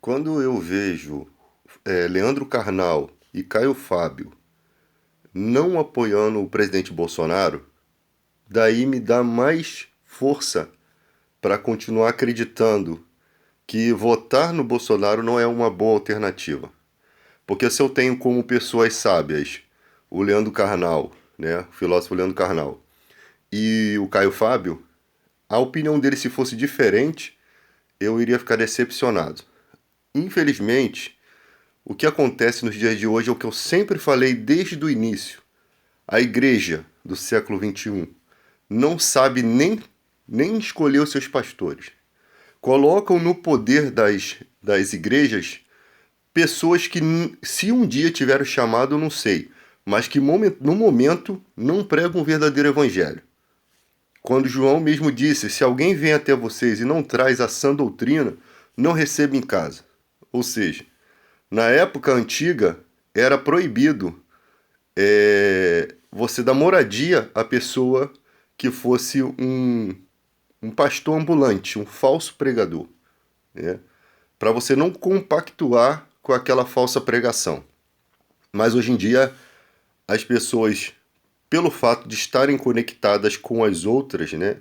Quando eu vejo Leandro Carnal e Caio Fábio não apoiando o presidente Bolsonaro, daí me dá mais força para continuar acreditando que votar no Bolsonaro não é uma boa alternativa. Porque se eu tenho como pessoas sábias o Leandro Carnal, né, o filósofo Leandro Carnal, e o Caio Fábio, a opinião dele, se fosse diferente, eu iria ficar decepcionado. Infelizmente, o que acontece nos dias de hoje é o que eu sempre falei desde o início. A igreja do século XXI não sabe nem escolher os seus pastores. Colocam no poder das igrejas pessoas que, se um dia tiveram chamado, eu não sei, mas que no momento não pregam o verdadeiro evangelho. Quando João mesmo disse: se alguém vem até vocês e não traz a sã doutrina, não receba em casa. Ou seja, na época antiga era proibido você dar moradia à pessoa que fosse um pastor ambulante, um falso pregador, né? Para você não compactuar com aquela falsa pregação. Mas hoje em dia, as pessoas, pelo fato de estarem conectadas com as outras, né?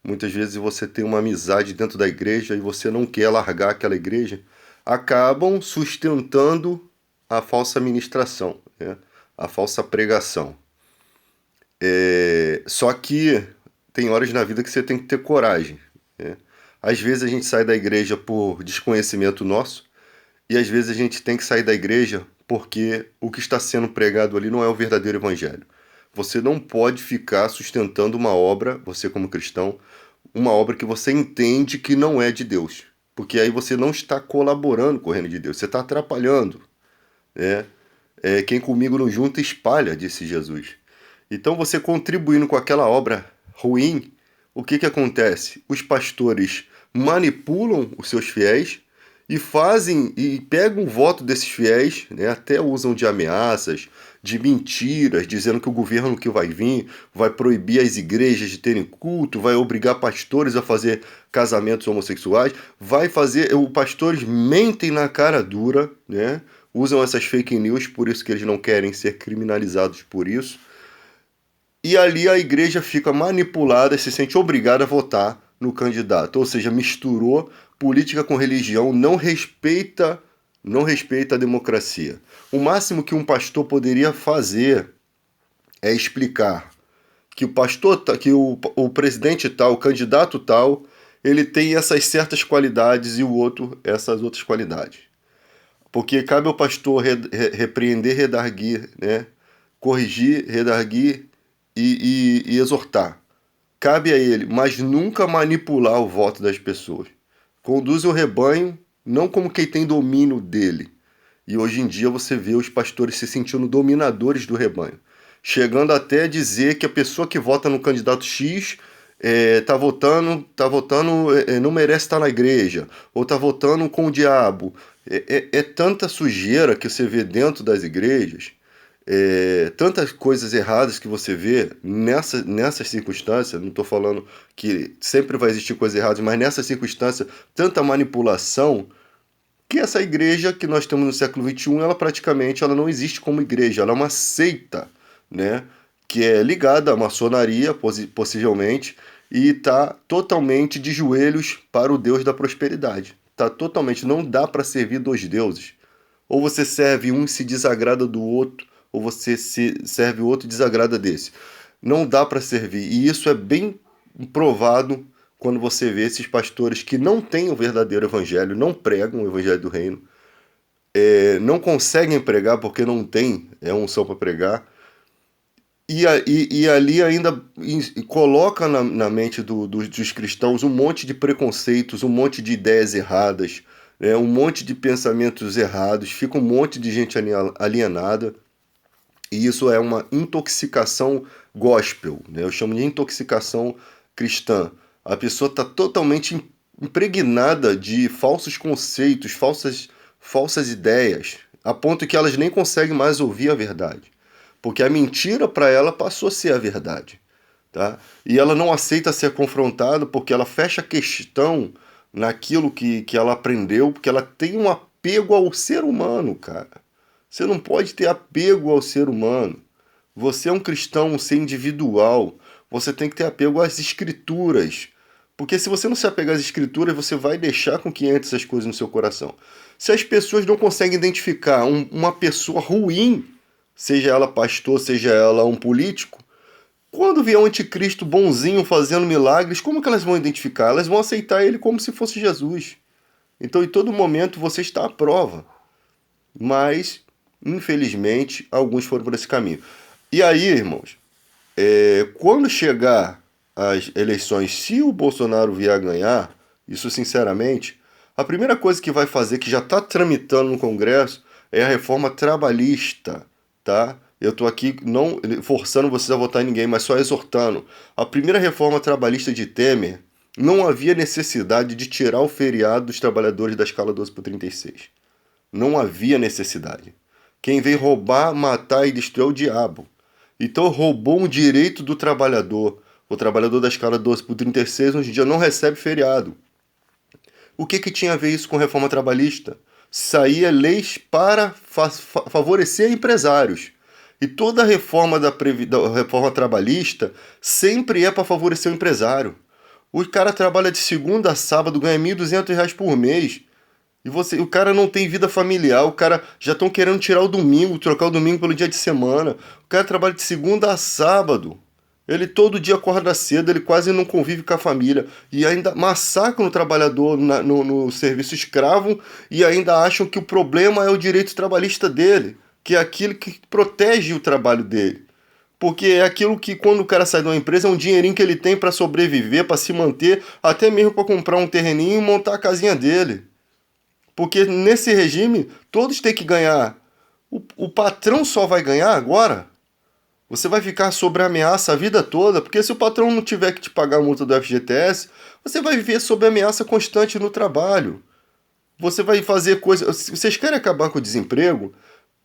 Muitas vezes você tem uma amizade dentro da igreja e você não quer largar aquela igreja, acabam sustentando a falsa ministração, né? A falsa pregação. Só que tem horas na vida que você tem que ter coragem, né? Às vezes a gente sai da igreja por desconhecimento nosso e às vezes a gente tem que sair da igreja porque o que está sendo pregado ali não é o verdadeiro evangelho. Você não pode ficar sustentando uma obra, você como cristão, uma obra que você entende que não é de Deus. Porque aí você não está colaborando com o reino de Deus, você está atrapalhando, né? Quem comigo não junta espalha, disse Jesus. Então você contribuindo com aquela obra ruim, o que que acontece? Os pastores manipulam os seus fiéis e fazem e pegam o voto desses fiéis, né? Até usam de ameaças, de mentiras, dizendo que o governo que vai vir vai proibir as igrejas de terem culto, vai obrigar pastores a fazer casamentos homossexuais, vai fazer, os pastores mentem na cara dura, né? Usam essas fake news, por isso que eles não querem ser criminalizados por isso. E ali a igreja fica manipulada e se sente obrigada a votar no candidato. Ou seja, misturou política com religião, não respeita a democracia. O máximo que um pastor poderia fazer é explicar que o pastor, que o presidente tal, o candidato tal, ele tem essas certas qualidades e o outro essas outras qualidades. Porque cabe ao pastor repreender, redarguir, né? Corrigir, redarguir e exortar. Cabe a ele, mas nunca manipular o voto das pessoas. Conduz o rebanho não como quem tem domínio dele. E hoje em dia você vê os pastores se sentindo dominadores do rebanho, chegando até a dizer que a pessoa que vota no candidato X tá votando, não merece estar na igreja, ou tá votando com o diabo. É tanta sujeira que você vê dentro das igrejas, tantas coisas erradas que você vê nessas circunstâncias. Não estou falando que sempre vai existir coisas erradas, mas nessas circunstâncias, tanta manipulação, que essa igreja que nós temos no século XXI, ela não existe como igreja, ela é uma seita, né? Que é ligada à maçonaria, possivelmente, e está totalmente de joelhos para o Deus da prosperidade. Tá totalmente, não dá para servir dois deuses. Ou você serve um e se desagrada do outro, ou você serve o outro e desagrada desse. Não dá para servir. E isso é bem provado quando você vê esses pastores que não têm o verdadeiro evangelho, não pregam o evangelho do reino, não conseguem pregar porque não tem unção para pregar, e ali ainda coloca na mente dos cristãos um monte de preconceitos, um monte de ideias erradas, né, um monte de pensamentos errados, fica um monte de gente alienada, e isso é uma intoxicação gospel, né? Eu chamo de intoxicação cristã. A pessoa está totalmente impregnada de falsos conceitos, falsas ideias, a ponto que elas nem conseguem mais ouvir a verdade. Porque a mentira para ela passou a ser a verdade. Tá? E ela não aceita ser confrontada porque ela fecha a questão naquilo que ela aprendeu, porque ela tem um apego ao ser humano, cara. Você não pode ter apego ao ser humano. Você é um cristão, um ser individual. Você tem que ter apego às escrituras. Porque se você não se apegar às escrituras, você vai deixar com que entre essas coisas no seu coração. Se as pessoas não conseguem identificar uma pessoa ruim, seja ela pastor, seja ela um político, quando vier um anticristo bonzinho fazendo milagres, como que elas vão identificar? Elas vão aceitar ele como se fosse Jesus. Então, em todo momento, você está à prova. Mas, infelizmente, alguns foram por esse caminho. E aí, irmãos, quando chegar as eleições, se o Bolsonaro vier a ganhar, isso sinceramente, a primeira coisa que vai fazer, que já está tramitando no Congresso, é a reforma trabalhista, tá? Eu estou aqui não forçando vocês a votar em ninguém, mas só exortando. A primeira reforma trabalhista de Temer, não havia necessidade de tirar o feriado dos trabalhadores da escala 12 por 36. Não havia necessidade. Quem vem roubar, matar e destruir é o diabo. Então roubou um direito do trabalhador. O trabalhador da escala 12 por 36 hoje em dia não recebe feriado. O que tinha a ver isso com reforma trabalhista? Saía leis para favorecer empresários. E toda a reforma da reforma trabalhista sempre é para favorecer o empresário. O cara trabalha de segunda a sábado, ganha R$ 1.200 por mês. E o cara não tem vida familiar, o cara já estão querendo tirar o domingo, trocar o domingo pelo dia de semana. O cara trabalha de segunda a sábado. Ele todo dia acorda cedo, ele quase não convive com a família. E ainda massacram o trabalhador no serviço escravo e ainda acham que o problema é o direito trabalhista dele, que é aquilo que protege o trabalho dele. Porque é aquilo que, quando o cara sai de uma empresa, é um dinheirinho que ele tem para sobreviver, para se manter, até mesmo para comprar um terreninho e montar a casinha dele. Porque nesse regime, todos têm que ganhar. O patrão só vai ganhar agora. Você vai ficar sob ameaça a vida toda, porque se o patrão não tiver que te pagar a multa do FGTS, você vai viver sob ameaça constante no trabalho. Você vai fazer coisas. Se vocês querem acabar com o desemprego,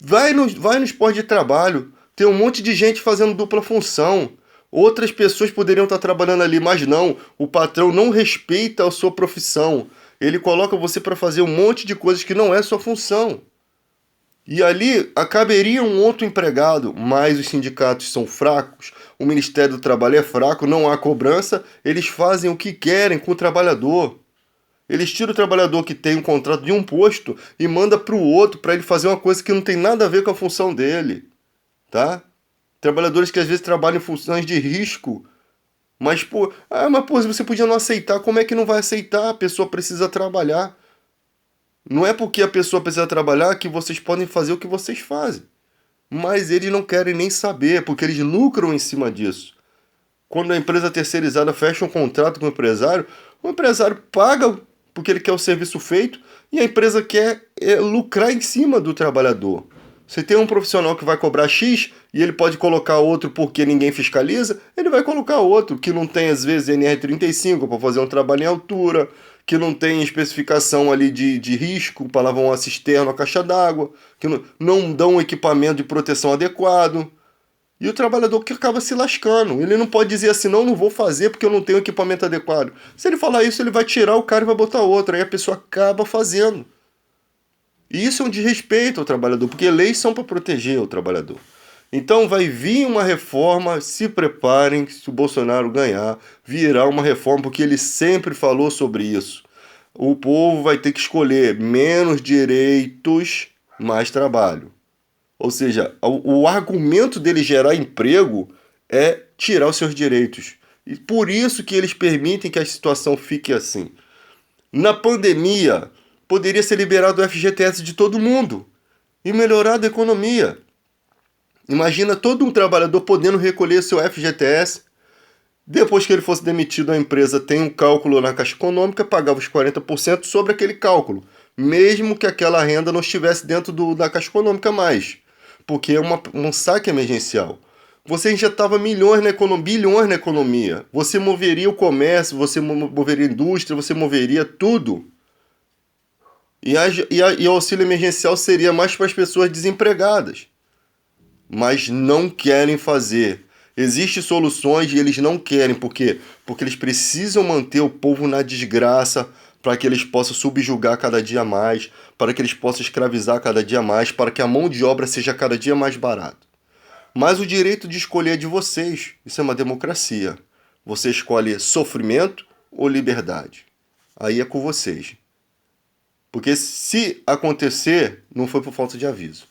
vai no esporte de trabalho. Tem um monte de gente fazendo dupla função. Outras pessoas poderiam estar trabalhando ali, mas não. O patrão não respeita a sua profissão. Ele coloca você para fazer um monte de coisas que não é sua função. E ali caberia um outro empregado, mas os sindicatos são fracos, o Ministério do Trabalho é fraco, não há cobrança, eles fazem o que querem com o trabalhador. Eles tiram o trabalhador que tem um contrato de um posto e manda para o outro para ele fazer uma coisa que não tem nada a ver com a função dele. Tá? Trabalhadores que às vezes trabalham em funções de risco. Mas, se você podia não aceitar, como é que não vai aceitar? A pessoa precisa trabalhar. Não é porque a pessoa precisa trabalhar que vocês podem fazer o que vocês fazem. Mas eles não querem nem saber, porque eles lucram em cima disso. Quando a empresa terceirizada fecha um contrato com o empresário paga porque ele quer o serviço feito e a empresa quer lucrar em cima do trabalhador. Se tem um profissional que vai cobrar X e ele pode colocar outro porque ninguém fiscaliza, ele vai colocar outro que não tem, às vezes, NR35 para fazer um trabalho em altura, que não tem especificação ali de risco para lavar uma cisterna, uma caixa d'água, que não dão um equipamento de proteção adequado. E o trabalhador que acaba se lascando. Ele não pode dizer assim, não vou fazer porque eu não tenho equipamento adequado. Se ele falar isso, ele vai tirar o cara e vai botar outro. Aí a pessoa acaba fazendo. E isso é um desrespeito ao trabalhador, porque leis são para proteger o trabalhador. Então vai vir uma reforma, se preparem, se o Bolsonaro ganhar, virá uma reforma, porque ele sempre falou sobre isso. O povo vai ter que escolher menos direitos, mais trabalho. Ou seja, o argumento dele gerar emprego é tirar os seus direitos. E por isso que eles permitem que a situação fique assim. Na pandemia, poderia ser liberado o FGTS de todo mundo e melhorar a economia. Imagina todo um trabalhador podendo recolher seu FGTS. Depois que ele fosse demitido, a empresa tem um cálculo na Caixa Econômica, pagava os 40% sobre aquele cálculo, mesmo que aquela renda não estivesse dentro da Caixa Econômica mais, porque é um saque emergencial. Você injetava bilhões na economia. Você moveria o comércio, você moveria a indústria, você moveria tudo. E o auxílio emergencial seria mais para as pessoas desempregadas. Mas não querem fazer. Existem soluções e eles não querem. Por quê? Porque eles precisam manter o povo na desgraça para que eles possam subjugar cada dia mais, para que eles possam escravizar cada dia mais, para que a mão de obra seja cada dia mais barata. Mas o direito de escolher é de vocês. Isso é uma democracia. Você escolhe sofrimento ou liberdade. Aí é com vocês. Porque se acontecer, não foi por falta de aviso.